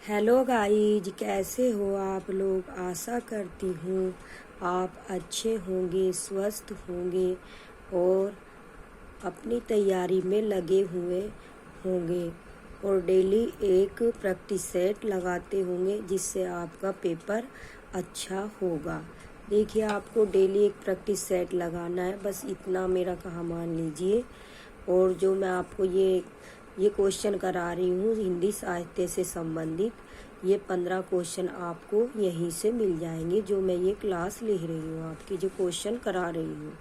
Hello guys, कैसे हो आप लोग। आशा करती हूँ आप अच्छे होंगे, स्वस्थ होंगे और अपनी तैयारी में लगे हुए होंगे और डेली एक प्रैक्टिस सेट लगाते होंगे जिससे आपका पेपर अच्छा होगा। देखिए, आपको डेली एक प्रैक्टिस सेट लगाना है, बस इतना मेरा कहा मान लीजिए। और जो मैं आपको ये क्वेश्चन करा रही हूँ हिंदी साहित्य से संबंधित, ये 15 क्वेश्चन आपको यहीं से मिल जाएंगे। जो मैं ये क्लास ले रही हूँ, आपकी जो क्वेश्चन करा रही हूँ,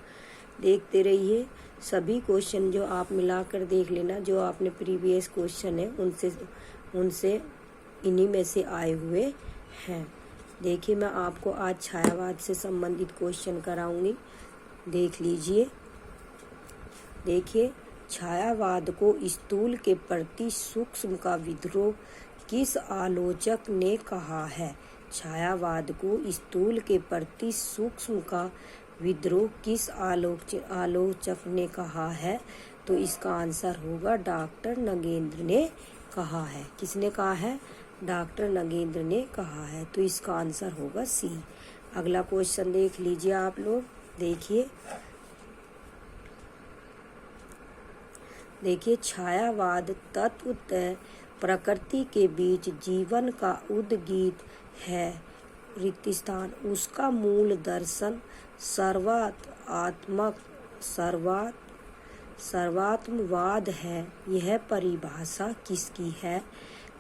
देखते रहिए। सभी क्वेश्चन जो आप मिलाकर देख लेना, जो आपने प्रीवियस क्वेश्चन है उनसे इन्हीं में से आए हुए हैं। देखिए, मैं आपको आज छायावाद से संबंधित क्वेश्चन कराऊंगी, देख लीजिए। देखिए, छायावाद को स्थूल के प्रति सूक्ष्म का विद्रोह किस आलोचक ने कहा है। छायावाद को स्थूल के प्रति सूक्ष्म का विद्रोह किस आलोचक ने कहा है। तो इसका आंसर होगा डॉक्टर नगेंद्र ने कहा है। किसने कहा है? डॉक्टर नगेंद्र ने कहा है। तो इसका आंसर होगा सी। अगला क्वेश्चन देख लीजिए आप लोग। देखिए, छायावाद तत्वतः प्रकृति के बीच जीवन का उद्गीत है। रिक्त स्थान उसका मूल दर्शन सर्वात्मवाद है। यह परिभाषा किसकी है?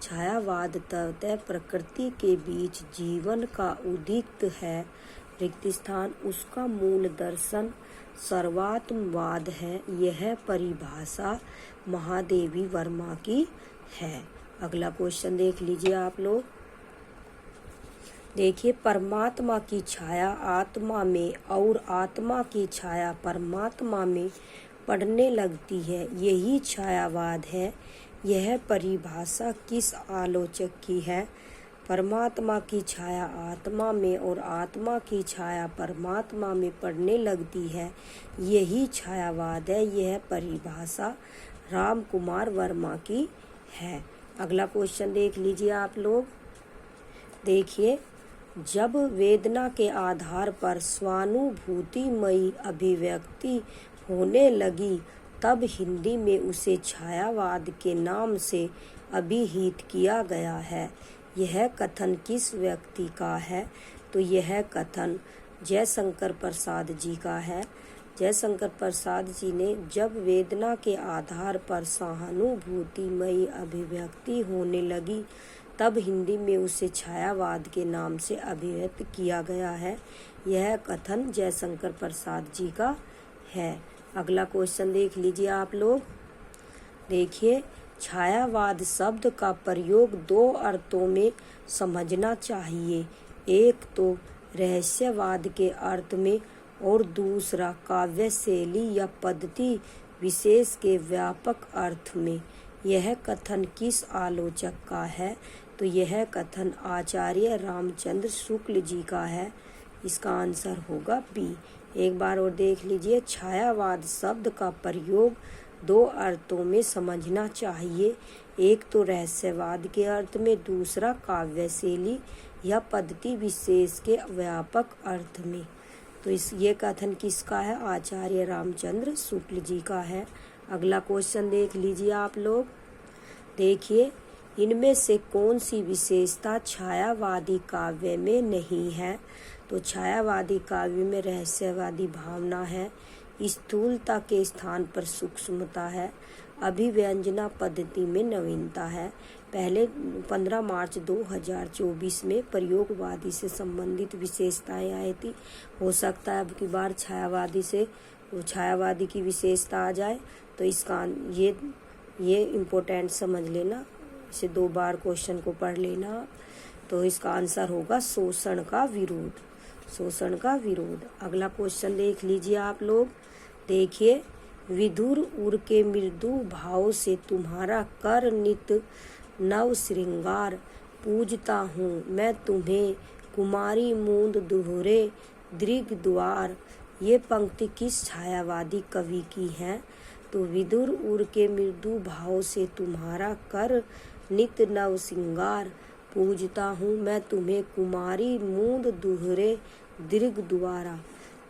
छायावाद तत्वतः प्रकृति के बीच जीवन का उद्गीत है। रिक्त स्थान उसका मूल दर्शन सर्वात्मवाद है। यह परिभाषा महादेवी वर्मा की है। अगला क्वेश्चन देख लीजिए आप लोग। देखिए, परमात्मा की छाया आत्मा में और आत्मा की छाया परमात्मा में पड़ने लगती है, यही छायावाद है। यह परिभाषा किस आलोचक की है? परमात्मा की छाया आत्मा में और आत्मा की छाया परमात्मा में पड़ने लगती है, यही छायावाद है। यह परिभाषा राम कुमार वर्मा की है। अगला क्वेश्चन देख लीजिए आप लोग। देखिए, जब वेदना के आधार पर स्वानुभूतिमयी अभिव्यक्ति होने लगी, तब हिंदी में उसे छायावाद के नाम से अभिहित किया गया है। यह कथन किस व्यक्ति का है? तो यह कथन जयशंकर प्रसाद जी का है। जयशंकर प्रसाद जी ने जब वेदना के आधार पर सहानुभूतिमयी अभिव्यक्ति होने लगी, तब हिंदी में उसे छायावाद के नाम से अभिहित किया गया है। यह कथन जयशंकर प्रसाद जी का है। अगला क्वेश्चन देख लीजिए आप लोग। देखिए, छायावाद शब्द का प्रयोग दो अर्थों में समझना चाहिए। एक तो रहस्यवाद के अर्थ में और दूसरा काव्य शैली या पद्धति विशेष के व्यापक अर्थ में। यह कथन किस आलोचक का है? तो यह कथन आचार्य रामचंद्र शुक्ल जी का है। इसका आंसर होगा बी। एक बार और देख लीजिए। छायावाद शब्द का प्रयोग दो अर्थों में समझना चाहिए। एक तो रहस्यवाद के अर्थ में, दूसरा काव्य शैली या पद्धति विशेष के व्यापक अर्थ में। तो ये कथन किसका है? आचार्य रामचंद्र शुक्ल जी का है। अगला क्वेश्चन देख लीजिए आप लोग। देखिए, इनमें से कौन सी विशेषता छायावादी काव्य में नहीं है? तो छायावादी काव्य में रहस्यवादी भावना है, स्थूलता के स्थान पर सूक्ष्मता है, अभिव्यंजना पद्धति में नवीनता है। पहले 15 मार्च 2024 में प्रयोगवादी से संबंधित विशेषताएं आई थी। हो सकता है अब की बार छायावादी की विशेषता आ जाए। तो इसका ये इम्पोर्टेंट समझ लेना, इसे 2 बार क्वेश्चन को पढ़ लेना। तो इसका आंसर होगा शोषण का विरोध। शोषण का विरोध। अगला क्वेश्चन देख लीजिए आप लोग। देखिए, विधुर उर के मृदु भाव से तुम्हारा कर नित नव श्रृंगार, पूजता हूँ मैं तुम्हें कुमारी मूंद दोहरे दृग द्वार। ये पंक्ति किस छायावादी कवि की है? तो विधुर उर के मृदु भाव से तुम्हारा कर नित नव श्रृंगार, पूजता हूँ मैं तुम्हें कुमारी मूंद दुहरे दीर्घ द्वारा।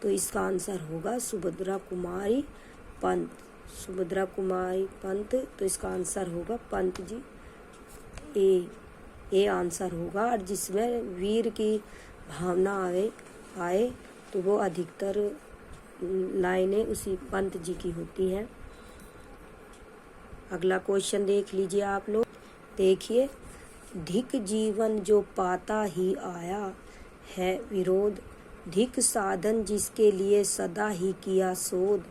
तो इसका आंसर होगा सुभद्रा कुमारी पंत। सुभद्रा कुमारी पंत, तो इसका आंसर होगा पंत जी, ए आंसर होगा। और जिसमें वीर की भावना आए तो वो अधिकतर लाइनें उसी पंत जी की होती हैं। अगला क्वेश्चन देख लीजिए आप लोग। देखिए, धिक जीवन जो पाता ही आया है विरोध, धिक साधन जिसके लिए सदा ही किया शोध,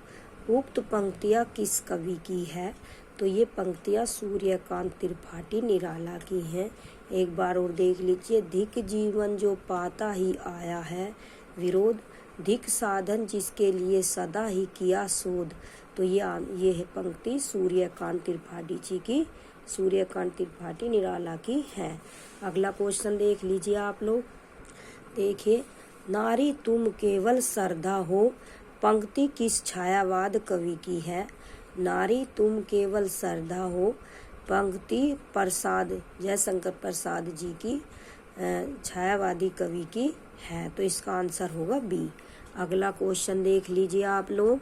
उक्त पंक्तियाँ किस कवि की है? तो ये पंक्तियाँ सूर्यकांत त्रिपाठी निराला की हैं। एक बार और देख लीजिए। धिक जीवन जो पाता ही आया है विरोध, धिक साधन जिसके लिए सदा ही किया शोध। तो ये है पंक्ति सूर्यकांत त्रिपाठी जी की, सूर्यकांत त्रिपाठी निराला की है। अगला क्वेश्चन देख लीजिए आप लोग। देखिए, नारी तुम केवल श्रद्धा हो, पंक्ति किस छायावाद कवि की है? नारी तुम केवल श्रद्धा हो, पंक्ति प्रसाद जयशंकर प्रसाद जी की छायावादी कवि की है। तो इसका आंसर होगा बी। अगला क्वेश्चन देख लीजिए आप लोग।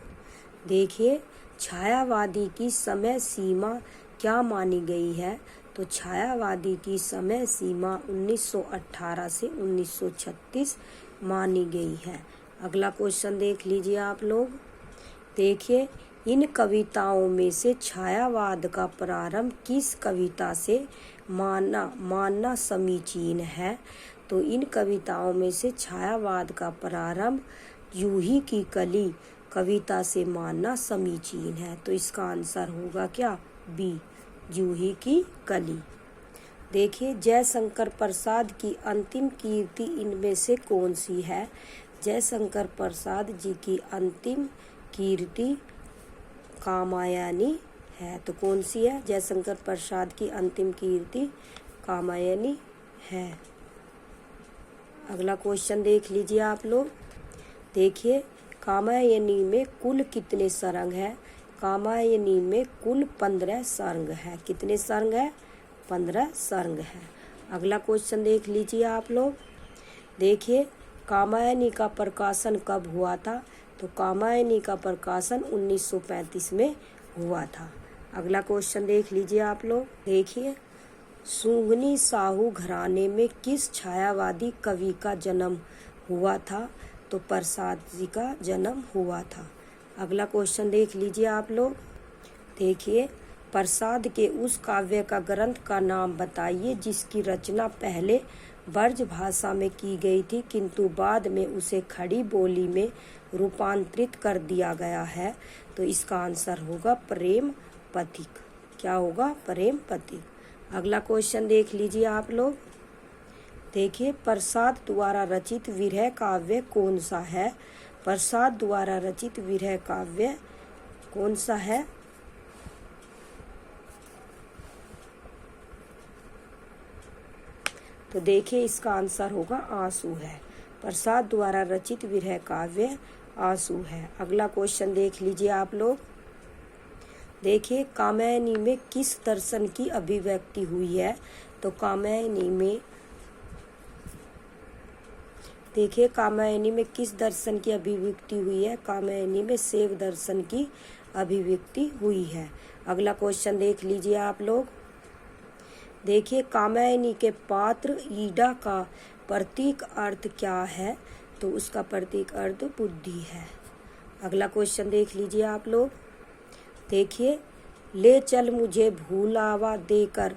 देखिए, छायावादी की समय सीमा क्या मानी गई है? तो छायावादी की समय सीमा 1918 से 1936 मानी गई है। अगला क्वेश्चन देख लीजिए आप लोग। देखिए, इन कविताओं में से छायावाद का प्रारंभ किस कविता से मानना समीचीन है? तो इन कविताओं में से छायावाद का प्रारंभ जूही की कली कविता से मानना समीचीन है। तो इसका आंसर होगा क्या? बी, जूही की कली। देखिए, जयशंकर प्रसाद की अंतिम कीर्ति इनमें से कौन सी है? जयशंकर प्रसाद जी की अंतिम कीर्ति कामायनी है। तो कौन सी है? जयशंकर प्रसाद की अंतिम कीर्ति कामायनी है। अगला क्वेश्चन देख लीजिए आप लोग। देखिए, कामायनी में कुल कितने सर्ग है? कामायनी में कुल 15 सर्ग है। कितने सर्ग है? 15 सर्ग है। अगला क्वेश्चन देख लीजिए आप लोग। देखिए, कामायनी का प्रकाशन कब हुआ था? तो कामायनी का प्रकाशन 1935 में हुआ था। अगला क्वेश्चन देख लीजिए आप लोग। देखिए, सुंगनी साहू घराने में किस छायावादी कवि का जन्म हुआ था? तो प्रसाद जी का जन्म हुआ था। अगला क्वेश्चन देख लीजिए आप लोग। देखिए, प्रसाद के उस काव्य का ग्रंथ का नाम बताइए जिसकी रचना पहले ब्रज भाषा में की गई थी किंतु बाद में उसे खड़ी बोली में रूपांतरित कर दिया गया है। तो इसका आंसर होगा प्रेम पथिक। क्या होगा? प्रेम पथिक। अगला क्वेश्चन देख लीजिए आप लोग। देखिए, प्रसाद द्वारा रचित विरह काव्य कौन सा है? प्रसाद द्वारा रचित विरह काव्य कौन सा है? तो देखिए, इसका आंसर होगा आंसू है। प्रसाद द्वारा रचित विरह काव्य आंसू है। अगला क्वेश्चन देख लीजिए आप लोग। देखिए, कामायनी में किस दर्शन की अभिव्यक्ति हुई है? तो कामायनी में देखिए, कामायनी में किस दर्शन की अभिव्यक्ति हुई है? कामायनी में शैव दर्शन की अभिव्यक्ति हुई है। अगला क्वेश्चन देख लीजिए आप लोग। देखिए, कामायनी के पात्र ईडा का प्रतीक अर्थ क्या है? तो उसका प्रतीक अर्थ बुद्धि है। अगला क्वेश्चन देख लीजिए आप लोग। देखिए, ले चल मुझे भूलावा देकर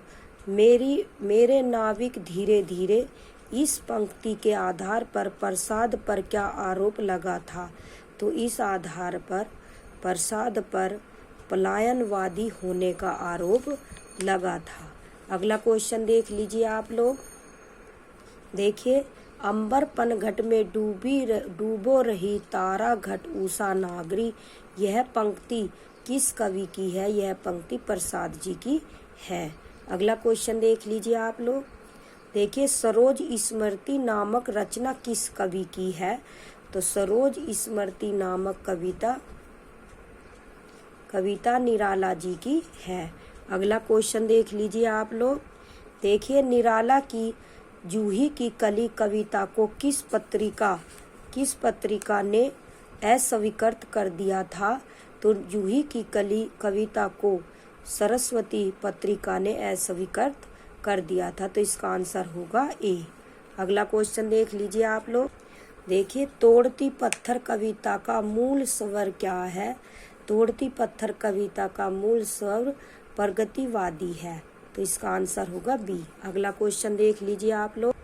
मेरे नाविक धीरे धीरे, इस पंक्ति के आधार पर प्रसाद पर क्या आरोप लगा था? तो इस आधार पर प्रसाद पर पलायनवादी होने का आरोप लगा था। अगला क्वेश्चन देख लीजिए आप लोग। देखिए, अंबर पनघट में डूबो रही तारा घट उषा नागरी, यह पंक्ति किस कवि की है? यह पंक्ति प्रसाद जी की है। अगला क्वेश्चन देख लीजिए आप लोग। देखिए, सरोज स्मृति नामक रचना किस कवि की है? तो सरोज स्मृति नामक कविता निराला जी की है। अगला क्वेश्चन देख लीजिए आप लोग। देखिए, निराला की जूही की कली कविता को किस पत्रिका ने अस्वीकृत कर दिया था? तो जूही की कली कविता को सरस्वती पत्रिका ने अस्वीकृत कर दिया था। तो इसका आंसर होगा ए। अगला क्वेश्चन देख लीजिए आप लोग। देखिए, तोड़ती पत्थर कविता का मूल स्वर क्या है? तोड़ती पत्थर कविता का मूल स्वर प्रगतिवादी है। तो इसका आंसर होगा बी। अगला क्वेश्चन देख लीजिए आप लोग।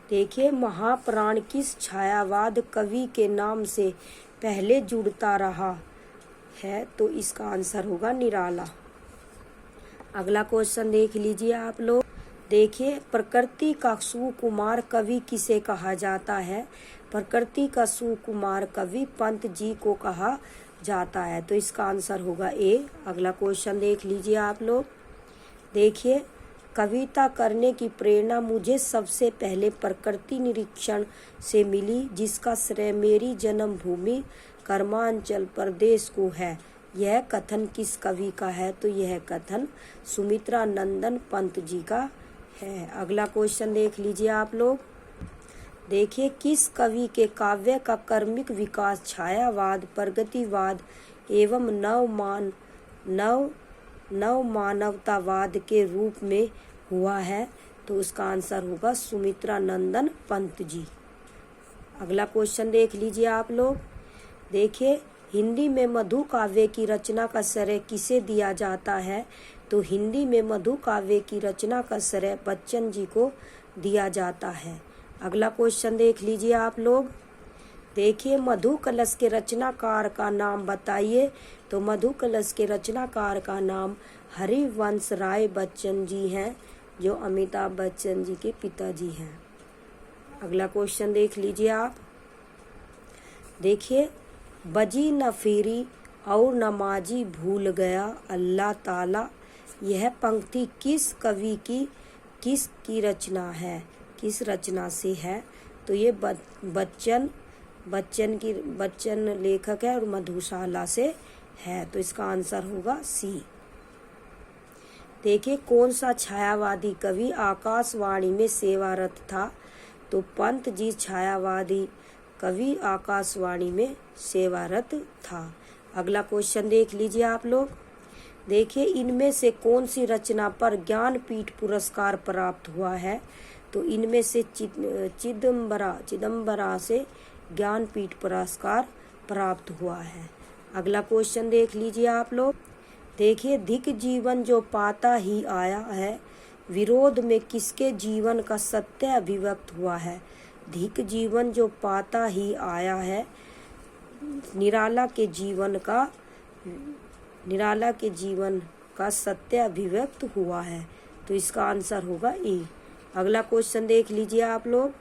देखिए, महाप्राण किस छायावाद कवि के नाम से पहले जुड़ता रहा है? तो इसका आंसर होगा निराला। अगला क्वेश्चन देख लीजिए आप लोग। देखिए, प्रकृति का सुकुमार कवि किसे कहा जाता है? प्रकृति का सुकुमार कवि पंत जी को कहा जाता है। तो इसका आंसर होगा ए। अगला क्वेश्चन देख लीजिए आप लोग। देखिए, कविता करने की प्रेरणा मुझे सबसे पहले प्रकृति निरीक्षण से मिली, जिसका श्रेय मेरी जन्मभूमि कर्मांचल प्रदेश को है। यह कथन किस कवि का है? तो यह कथन सुमित्रा नंदन पंत जी का है। अगला क्वेश्चन देख लीजिए आप लोग। देखिए, किस कवि के काव्य का कर्मिक विकास छायावाद, प्रगतिवाद एवं नव मानवतावाद के रूप में हुआ है? तो उसका आंसर होगा सुमित्रा नंदन पंत जी। अगला क्वेश्चन देख लीजिए आप लोग। देखिए, हिंदी में मधु काव्य की रचना का श्रेय किसे दिया जाता है? तो हिंदी में मधु काव्य की रचना का श्रेय बच्चन जी को दिया जाता है। अगला क्वेश्चन देख लीजिए आप लोग। देखिए, मधु कलश के रचनाकार का नाम बताइए। तो मधु कलश के रचनाकार का नाम हरिवंश राय बच्चन जी हैं, जो अमिताभ बच्चन जी के पिताजी हैं। अगला क्वेश्चन देख लीजिए आप। देखिए, बजी न फेरी और नमाजी भूल गया अल्लाह ताला, यह पंक्ति किस कवि की रचना से है? तो ये बच्चन लेखक है और मधुशाला से है। तो इसका आंसर होगा सी। देखिए, कौन सा छायावादी कवि आकाशवाणी में सेवारत था? तो पंत जी छायावादी कवि आकाशवाणी में सेवारत था। अगला क्वेश्चन देख लीजिए आप लोग। देखिए, इनमें से कौन सी रचना पर ज्ञानपीठ पुरस्कार प्राप्त हुआ है? तो इनमें से चिदम्बरा से ज्ञानपीठ पुरस्कार प्राप्त हुआ है। अगला क्वेश्चन देख लीजिए आप लोग। देखिए, धिक जीवन जो पाता ही आया है, विरोध में किसके जीवन का सत्य अभिव्यक्त हुआ है? धिक जीवन जो पाता ही आया है, निराला के जीवन का सत्य अभिव्यक्त हुआ है। तो इसका आंसर होगा ए। अगला क्वेश्चन देख लीजिए आप लोग।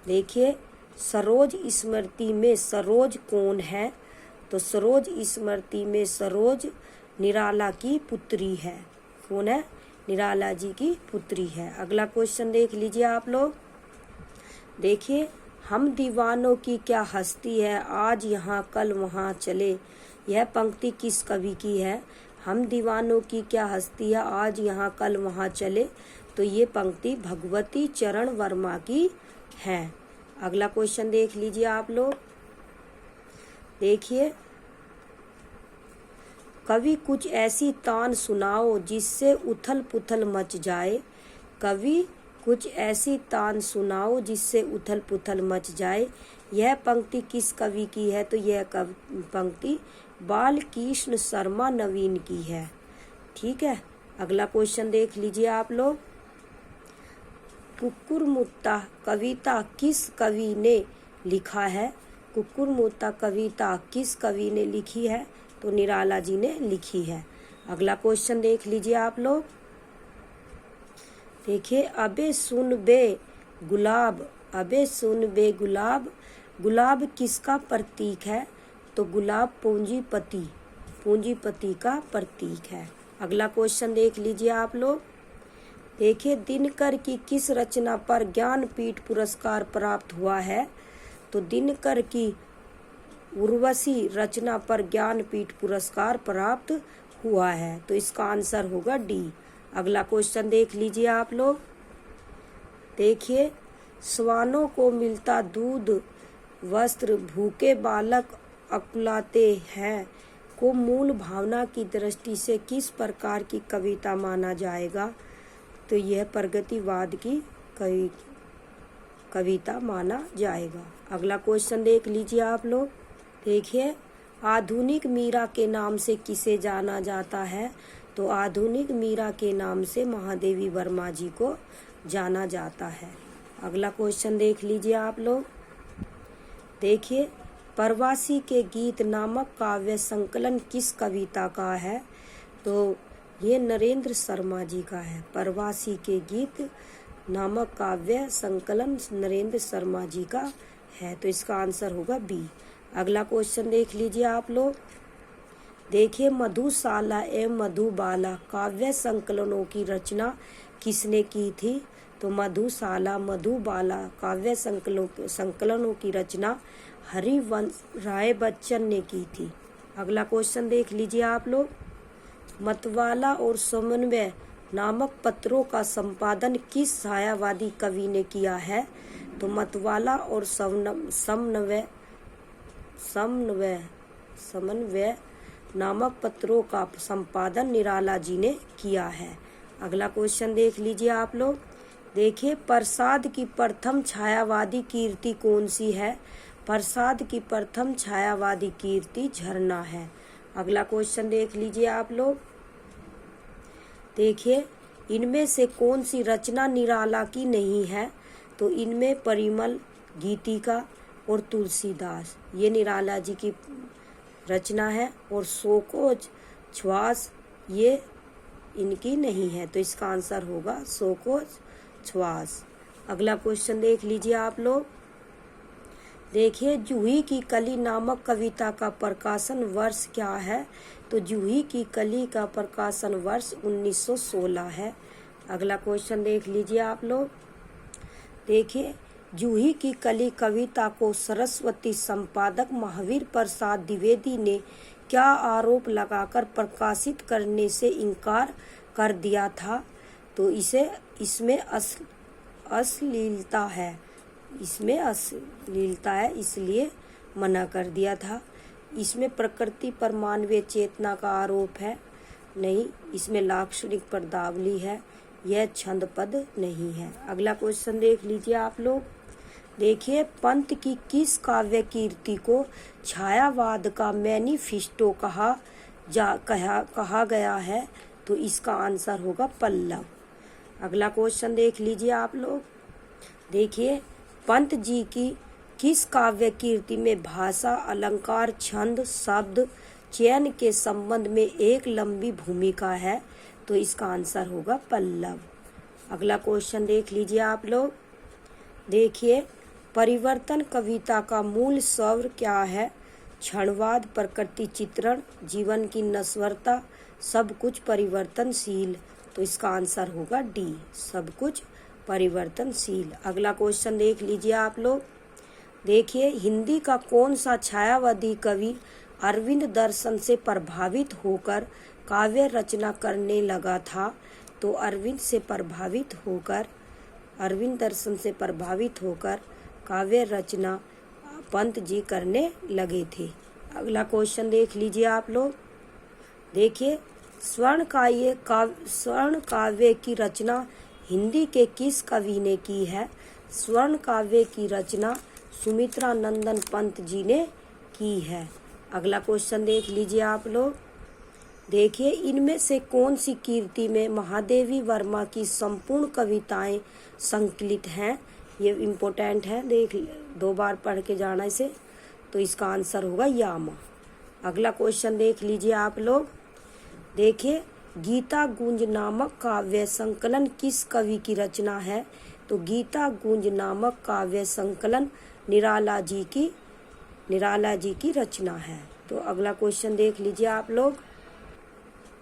देखिए, सरोज स्मृति में सरोज कौन है? तो सरोज स्मृति में सरोज निराला की पुत्री है। कौन है? निराला जी की पुत्री है। अगला क्वेश्चन देख लीजिए आप लोग। देखिए, हम दीवानों की क्या हस्ती है, आज यहाँ कल वहाँ चले, यह पंक्ति किस कवि की है? हम दीवानों की क्या हस्ती है, आज यहाँ कल वहाँ चले। तो ये पंक्ति भगवती चरण वर्मा की है। अगला क्वेश्चन देख लीजिए आप लोग। देखिए, कवि कुछ ऐसी तान सुनाओ जिससे उथल पुथल मच जाए। कवि कुछ ऐसी तान सुनाओ जिससे उथल पुथल मच जाए। यह पंक्ति किस कवि की है? तो यह पंक्ति बालकृष्ण शर्मा नवीन की है। ठीक है। अगला क्वेश्चन देख लीजिए आप लोग। कुक्कुरमुत्ता कविता किस कवि ने लिखा है? कुक्कुरमुत्ता कविता किस कवि ने लिखी है? तो निराला जी ने लिखी है। अगला क्वेश्चन देख लीजिए आप लोग। देखिए, अबे सुन बे गुलाब, अबे सुन बे गुलाब, गुलाब किसका प्रतीक है? तो गुलाब पूंजीपति का प्रतीक है। अगला क्वेश्चन देख लीजिए आप लोग। देखिए, दिनकर की किस रचना पर ज्ञानपीठ पुरस्कार प्राप्त हुआ है? तो दिनकर की उर्वशी रचना पर ज्ञानपीठ पुरस्कार प्राप्त हुआ है। तो इसका आंसर होगा डी। अगला क्वेश्चन देख लीजिए आप लोग। देखिए, श्वानों को मिलता दूध वस्त्र भूखे बालक अकुलाते हैं को मूल भावना की दृष्टि से किस प्रकार की कविता माना जाएगा? तो यह प्रगतिवाद की कविता माना जाएगा। अगला क्वेश्चन देख लीजिए आप लोग। देखिए, आधुनिक मीरा के नाम से किसे जाना जाता है? तो आधुनिक मीरा के नाम से महादेवी वर्मा जी को जाना जाता है। अगला क्वेश्चन देख लीजिए आप लोग। देखिए, प्रवासी के गीत नामक काव्य संकलन किस कविता का है? तो ये नरेंद्र शर्मा जी का है। प्रवासी के गीत नामक काव्य संकलन नरेंद्र शर्मा जी का है, तो इसका आंसर होगा बी। अगला क्वेश्चन देख लीजिए आप लोग। देखिए, मधुशाला एवं मधुबाला काव्य संकलनों की रचना किसने की थी? तो मधुशाला मधुबाला काव्य संकलनों की रचना हरिवंश राय बच्चन ने की थी। अगला क्वेश्चन देख लीजिए आप लोग। मतवाला और समन्वय नामक पत्रों का संपादन किस छायावादी कवि ने किया है? तो मतवाला और समन्वय नामक पत्रों का संपादन निराला जी ने किया है। अगला क्वेश्चन देख लीजिए आप लोग। देखिए, प्रसाद की प्रथम छायावादी कीर्ति कौन सी है? प्रसाद की प्रथम छायावादी कीर्ति झरना है। अगला क्वेश्चन देख लीजिए आप लोग। देखिए, इनमें से कौन सी रचना निराला की नहीं है? तो इनमें परिमल, गीतिका और तुलसीदास ये निराला जी की रचना है, और सोकोज छ्वास ये इनकी नहीं है, तो इसका आंसर होगा सोकोज छ्वास। अगला क्वेश्चन देख लीजिए आप लोग। देखिए, जूही की कली नामक कविता का प्रकाशन वर्ष क्या है? तो जूही की कली का प्रकाशन वर्ष 1916 है। अगला क्वेश्चन देख लीजिए आप लोग। देखिए, जूही की कली कविता को सरस्वती संपादक महावीर प्रसाद द्विवेदी ने क्या आरोप लगाकर प्रकाशित करने से इनकार कर दिया था? तो इसमें अश्लीलता है, इसलिए मना कर दिया था। इसमें प्रकृति पर मानवीय चेतना का आरोप है, नहीं। इसमें लाक्षणिक पदावली है, यह छंद पद नहीं है। अगला क्वेश्चन देख लीजिए आप लोग। देखिए, पंत की किस काव्य कीर्ति को छायावाद का मैनिफेस्टो कहा गया है? तो इसका आंसर होगा पल्लव। अगला क्वेश्चन देख लीजिए आप लोग। देखिए, पंत जी की किस काव्य कीर्ति में भाषा, अलंकार, छंद, शब्द चयन के संबंध में एक लंबी भूमिका है? तो इसका आंसर होगा पल्लव। अगला क्वेश्चन देख लीजिए आप लोग। देखिए, परिवर्तन कविता का मूल स्वर क्या है? क्षणवाद, प्रकृति चित्रण, जीवन की नश्वरता, सब कुछ परिवर्तनशील। तो इसका आंसर होगा डी, सब कुछ परिवर्तनशील। अगला क्वेश्चन देख लीजिए आप लोग। देखिए, हिंदी का कौन सा छायावादी कवि अरविंद दर्शन से प्रभावित होकर काव्य रचना करने लगा था? तो अरविंद दर्शन से प्रभावित होकर काव्य रचना पंत जी करने लगे थे। अगला क्वेश्चन देख लीजिए आप लोग। देखिए, स्वर्ण काव्य की रचना हिंदी के किस कवि ने की है? स्वर्ण काव्य की रचना सुमित्रा नंदन पंत जी ने की है। अगला क्वेश्चन देख लीजिए आप लोग। देखिए, इनमें से कौन सी कीर्ति में महादेवी वर्मा की संपूर्ण कविताएं संकलित हैं? ये इम्पोर्टेंट है, देख 2 बार पढ़ के जाना इसे। तो इसका आंसर होगा यामा। अगला क्वेश्चन देख लीजिए आप लोग। देखिए, गीता गुंज नामक काव्य संकलन किस कवि की रचना है? तो गीता गुंज नामक काव्य संकलन निराला जी की रचना है। तो अगला क्वेश्चन देख लीजिए आप लोग।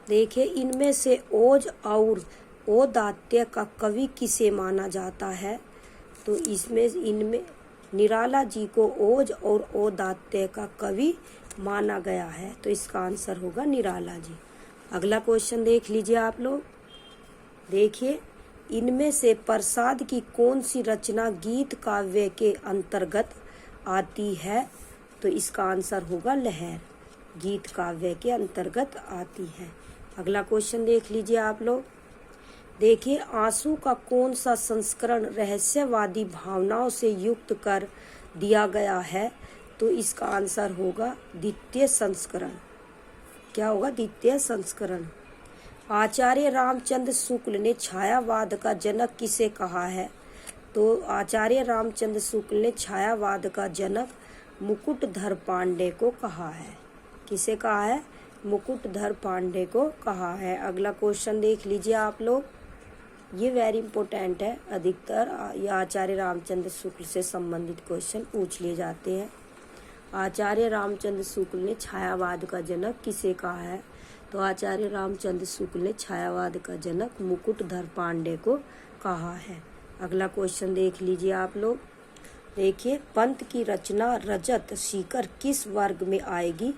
देखिए, इनमें से ओज और ओदात्य का कवि किसे माना जाता है? तो इनमें निराला जी को ओज और ओदात्य का कवि माना गया है। तो इसका आंसर होगा निराला जी। अगला क्वेश्चन देख लीजिए आप लोग। देखिए, इनमें से प्रसाद की कौन सी रचना गीत काव्य के अंतर्गत आती है? तो इसका आंसर होगा लहर, गीत काव्य के अंतर्गत आती है। अगला क्वेश्चन देख लीजिए आप लोग। देखिए, आंसू का कौन सा संस्करण रहस्यवादी भावनाओं से युक्त कर दिया गया है? तो इसका आंसर होगा द्वितीय संस्करण। क्या होगा? द्वितीय संस्करण। आचार्य रामचंद्र शुक्ल ने छायावाद का जनक किसे कहा है? तो आचार्य रामचंद्र शुक्ल ने छायावाद का जनक मुकुटधर पांडे को कहा है। किसे कहा है? मुकुटधर पांडे को कहा है। अगला क्वेश्चन देख लीजिए आप लोग, ये वेरी इंपॉर्टेंट है। अधिकतर ये आचार्य रामचंद्र शुक्ल से संबंधित क्वेश्चन पूछ लिए जाते हैं। आचार्य रामचंद्र शुक्ल ने छायावाद का जनक किसे कहा है? तो आचार्य रामचंद्र शुक्ल ने छायावाद का जनक मुकुटधर पांडे को कहा है। अगला क्वेश्चन देख लीजिए आप लोग। देखिए, पंत की रचना रजत शिखर किस वर्ग में आएगी?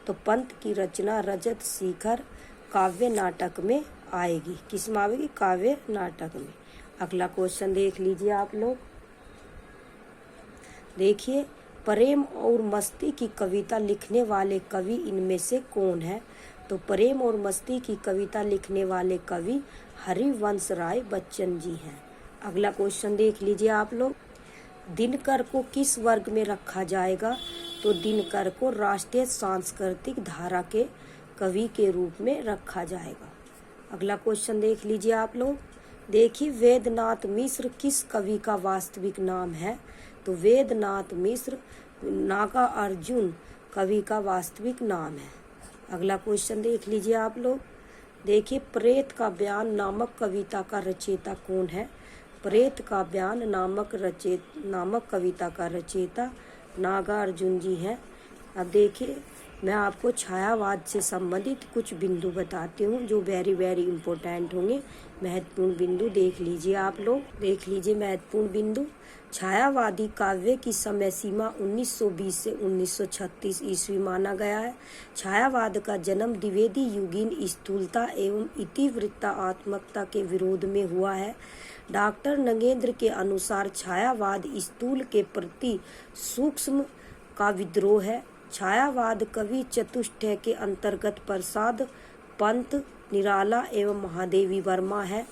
तो पंत की रचना रजत शिखर काव्य नाटक में आएगी। किस में आएगी? काव्य नाटक में। अगला क्वेश्चन देख लीजिए आप लोग। देखिए, प्रेम और मस्ती की कविता लिखने वाले कवि इनमें से कौन है? तो प्रेम और मस्ती की कविता लिखने वाले कवि हरिवंश राय बच्चन जी हैं। अगला क्वेश्चन देख लीजिए आप लोग। दिनकर को किस वर्ग में रखा जाएगा? तो दिनकर को राष्ट्रीय सांस्कृतिक धारा के कवि के रूप में रखा जाएगा। अगला क्वेश्चन देख लीजिए आप लोग। देखिए, वेदनाथ मिश्र किस कवि का वास्तविक नाम है? तो वेदनाथ मिश्र नागार्जुन कवि का वास्तविक नाम है। अगला क्वेश्चन देख लीजिए आप लोग। देखिए, प्रेत का बयान नामक कविता का रचयिता कौन है? प्रेत का बयान नामक कविता का रचयिता नागार्जुन जी हैं। अब देखिए, मैं आपको छायावाद से संबंधित कुछ बिंदु बताती हूँ जो वेरी वेरी इम्पोर्टेंट होंगे। महत्वपूर्ण बिंदु देख लीजिए आप लोग। देख लीजिए महत्वपूर्ण बिंदु। छायावादी काव्य की समय सीमा 1920 से 1936 ईस्वी माना गया है। छायावाद का जन्म द्विवेदी युगीन स्थूलता एवं इतिवृत्तात्मकता के विरोध में हुआ है। डॉक्टर नगेंद्र के अनुसार छायावाद स्थूल के प्रति सूक्ष्म का विद्रोह है। छायावाद कवि चतुष्टय के अंतर्गत प्रसाद, पंत, निराला एवं महादेवी वर्मा है।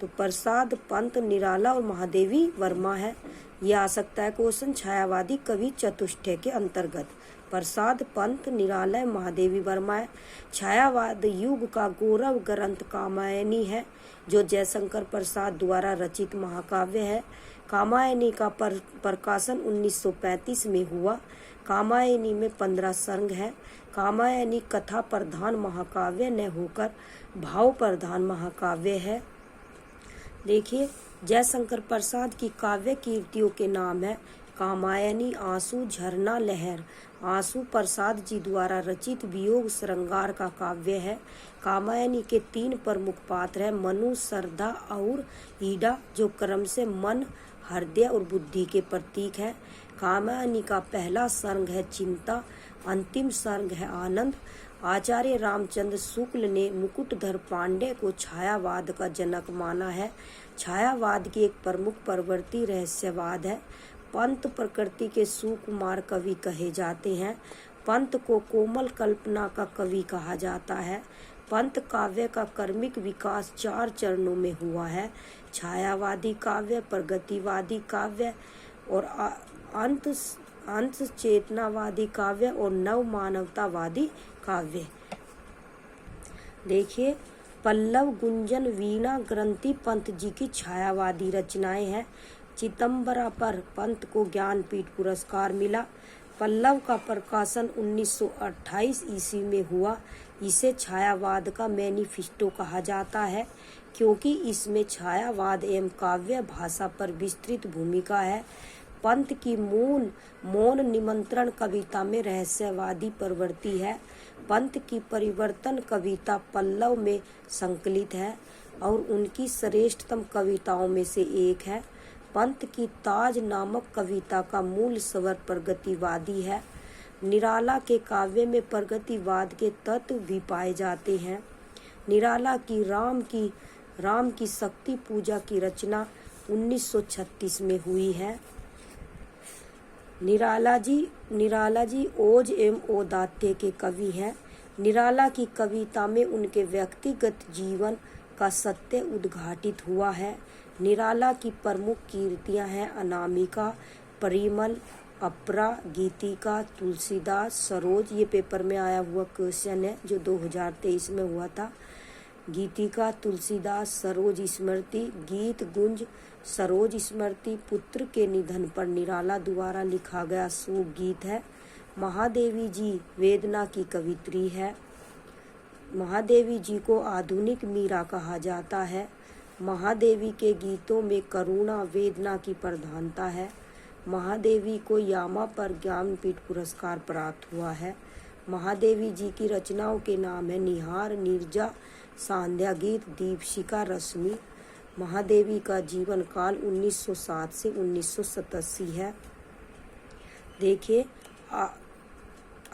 तो प्रसाद, पंत, निराला और महादेवी वर्मा है। ये आ सकता है क्वेश्चन। छायावादी कवि चतुष्टय के अंतर्गत प्रसाद, पंत, निराला, महादेवी वर्मा है। छायावाद युग का गौरव ग्रंथ कामायनी है, जो जयशंकर प्रसाद द्वारा रचित महाकाव्य है। कामायनी का प्रकाशन 1935 में हुआ। कामायनी में 15 सर्ग है। कामायनी कथा प्रधान महाकाव्य न होकर भाव प्रधान महाकाव्य है। देखिए, जयशंकर प्रसाद की काव्य कीर्तियों के नाम है कामायनी, आंसू, झरना, लहर। आंसू प्रसाद जी द्वारा रचित वियोग श्रृंगार का काव्य है। कामायनी के 3 प्रमुख पात्र हैं, मनु, श्रद्धा और ईडा, जो क्रम से मन, हृदय और बुद्धि के प्रतीक है। कामायनी का पहला सर्ग है चिंता, अंतिम सर्ग है आनंद। आचार्य रामचंद्र शुक्ल ने मुकुटधर पांडे को छायावाद का जनक माना है। छायावाद की एक प्रमुख प्रवृत्ति रहस्यवाद है। पंत प्रकृति के सुकुमार कवि कहे जाते हैं। पंत को कोमल कल्पना का कवि कहा जाता है। पंत काव्य का कर्मिक विकास 4 चरणों में हुआ है। छायावादी काव्य, प्रगतिवादी काव्य और अंत चेतनावादी काव्य और नव मानवतावादी काव्य। देखिए, पल्लव, गुंजन, वीणा, ग्रंथि पंत जी की छायावादी रचनाएं हैं। चिदंबरा पर पंत को ज्ञानपीठ पुरस्कार मिला। पल्लव का प्रकाशन 1928 ईस्वी में हुआ। इसे छायावाद का मैनिफेस्टो कहा जाता है, क्योंकि इसमें छायावाद एवं काव्य भाषा पर विस्तृत भूमिका है। पंत की मूल मौन निमंत्रण कविता में रहस्यवादी प्रवृत्ति है। पंत की परिवर्तन कविता पल्लव में संकलित है और उनकी श्रेष्ठतम कविताओं में से एक है। पंत की ताज नामक कविता का मूल स्वर प्रगतिवादी है। निराला के काव्य में प्रगतिवाद के तत्व भी पाए जाते हैं। निराला की राम की शक्ति पूजा की रचना 1936 में हुई है। निराला जी ओज एवं औदात्य के कवि हैं। निराला की कविता में उनके व्यक्तिगत जीवन का सत्य उद्घाटित हुआ है। निराला की प्रमुख कीर्तियां हैं अनामिका, परिमल, अपरा, गीतिका, तुलसीदास, सरोज। ये पेपर में आया हुआ क्वेश्चन है जो 2023 में हुआ था। गीतिका, तुलसीदास, सरोज स्मृति, गीत गुंज, सरोज स्मृति पुत्र के निधन पर निराला द्वारा लिखा गया शोक गीत है। महादेवी जी वेदना की कवित्री है। महादेवी जी को आधुनिक मीरा कहा जाता है। महादेवी के गीतों में करुणा वेदना की प्रधानता है। महादेवी को यामा पर ज्ञानपीठ पुरस्कार प्राप्त हुआ है। महादेवी जी की रचनाओं के नाम है निहार, नीरजा, सांध्या गीत, दीपशिखा, रश्मि। महादेवी का जीवन काल 1907 से 1987 है। देखिए,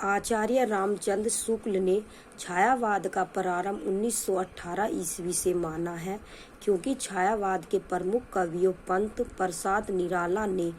आचार्य रामचंद्र शुक्ल ने छायावाद का प्रारंभ 1918 ईस्वी से माना है, क्योंकि छायावाद के प्रमुख कवियों पंत प्रसाद निराला ने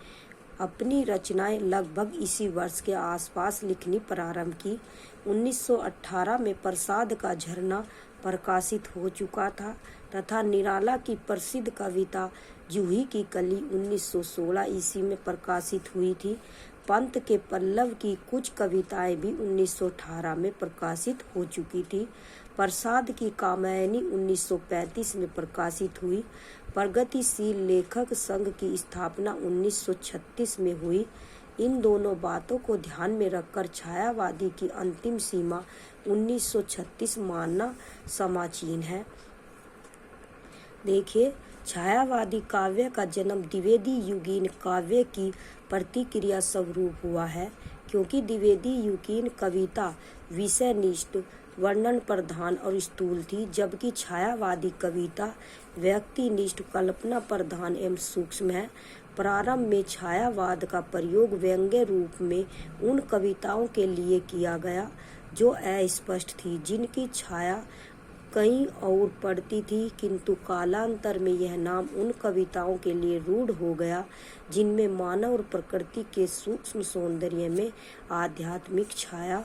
अपनी रचनाएं लगभग इसी वर्ष के आसपास लिखनी प्रारंभ की। 1918 में प्रसाद का झरना प्रकाशित हो चुका था तथा निराला की प्रसिद्ध कविता जूही की कली 1916 ईस्वी में प्रकाशित हुई थी। पंत के पल्लव की कुछ कविताएं भी 1918 में प्रकाशित हो चुकी थी। प्रसाद की कामायनी 1935 में प्रकाशित हुई। प्रगतिशील लेखक संघ की स्थापना 1936 में हुई। इन दोनों बातों को ध्यान में रखकर छायावादी की अंतिम सीमा 1936 मानना समाचीन है। देखिए, छायावादी काव्य का जन्म द्विवेदी युगीन काव्य की प्रतिक्रिया स्वरूप हुआ है, क्योंकि द्विवेदी युगीन कविता विषयनिष्ठ, वर्णन प्रधान और स्थूल थी, जबकि छायावादी कविता व्यक्तिनिष्ठ, कल्पना प्रधान एवं सूक्ष्म है। प्रारंभ में छायावाद का प्रयोग व्यंग्य रूप में उन कविताओं के लिए किया गया जो अस्पष्ट थी, जिनकी छाया कहीं और पड़ती थी, किंतु कालांतर में यह नाम उन कविताओं के लिए रूढ़ हो गया जिनमें मानव और प्रकृति के सूक्ष्म सौंदर्य में आध्यात्मिक छाया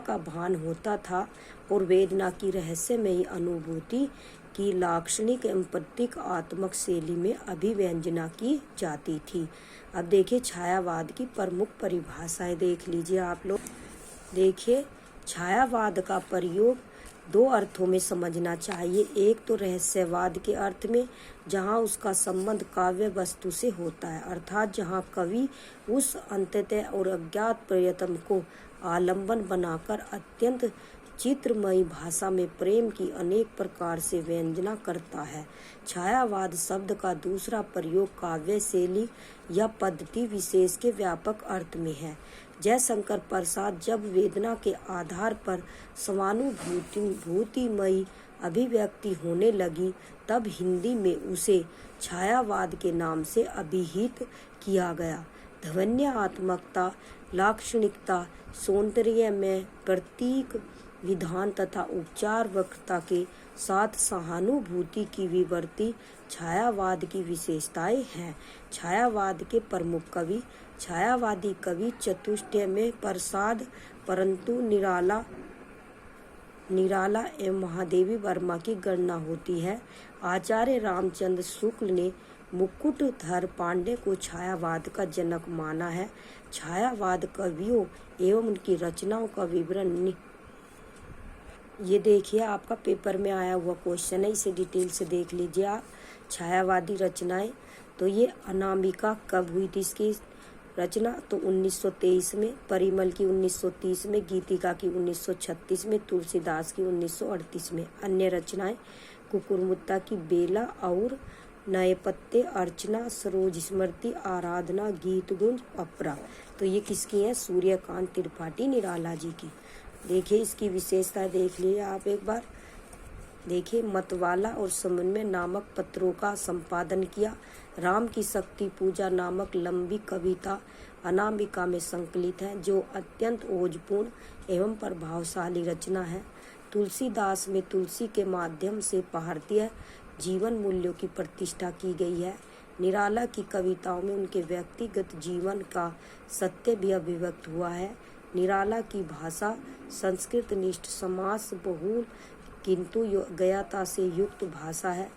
का भान होता था और वेदना की रहस्यमयी अनुभूति की लाक्षणिक एवं प्रतीकात्मक शैली में अभिव्यंजना की जाती थी। अब देखिए, छायावाद की प्रमुख परिभाषाएं देख लीजिए आप लोग। देखिए, छायावाद का प्रयोग दो अर्थों में समझना चाहिए। एक तो रहस्यवाद के अर्थ में, जहाँ उसका संबंध काव्य वस्तु से होता है, अर्थात जहाँ कवि उस अंततः और अज्ञात प्रियतम को आलंबन बनाकर अत्यंत चित्रमयी भाषा में प्रेम की अनेक प्रकार से व्यंजना करता है। छायावाद शब्द का दूसरा प्रयोग काव्य शैली या पद्धति विशेष के व्यापक अर्थ में है। जयशंकर प्रसाद जब वेदना के आधार पर स्वानुभूतिमयी अभिव्यक्ति होने लगी, तब हिंदी में उसे छायावाद के नाम से अभिहित किया गया। ध्वन्यात्मकता, लाक्षणिकता, सौंदर्य में प्रतीक विधान तथा उपचार वक्रता के साथ सहानुभूति की विवृत्ति छायावाद की विशेषताएं हैं। छायावाद के प्रमुख कवि, छायावादी कवि चतुष्टय में प्रसाद, परंतु निराला एवं महादेवी वर्मा की गणना होती है। आचार्य रामचंद्र शुक्ल ने मुकुटधर पांडे को छायावाद का जनक माना है। छायावाद कवियों एवं उनकी रचनाओं का विवरण ये देखिए, आपका पेपर में आया हुआ क्वेश्चन है, इसे डिटेल से देख लीजिए आप। छायावादी रचनाएं, तो ये अनामिका कब हुई थी इसकी रचना? तो 1923 में, परिमल की 1930 में, गीतिका की 1936 में, तुलसीदास की 1938 में। अन्य रचनाएं कुकुरमुत्ता की बेला और नए पत्ते, अर्चना, सरोज स्मृति, आराधना, गीत गुंज, अपरा। तो ये किसकी है? सूर्यकांत त्रिपाठी निराला जी की। देखिए, इसकी विशेषता देख लिए आप एक बार। देखिए, मतवाला और समन्वय नामक पत्रों का संपादन किया। राम की शक्ति पूजा नामक लंबी कविता अनामिका में संकलित है, जो अत्यंत ओजपूर्ण एवं प्रभावशाली रचना है। तुलसीदास में तुलसी के माध्यम से भारतीय जीवन मूल्यों की प्रतिष्ठा की गई है। निराला की कविताओं में उनके व्यक्तिगत जीवन का सत्य भी अभिव्यक्त हुआ है। निराला की भाषा संस्कृत निष्ठ समास बहुल किंतु गयाता से युक्त भाषा है।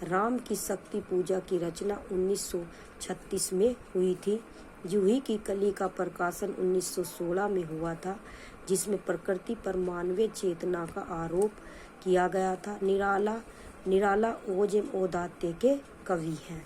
राम की शक्ति पूजा की रचना 1936 में हुई थी। जूही की कली का प्रकाशन 1916 में हुआ था, जिसमें प्रकृति पर मानवीय चेतना का आरोप किया गया था। निराला ओज एवं औदात्य के कवि हैं।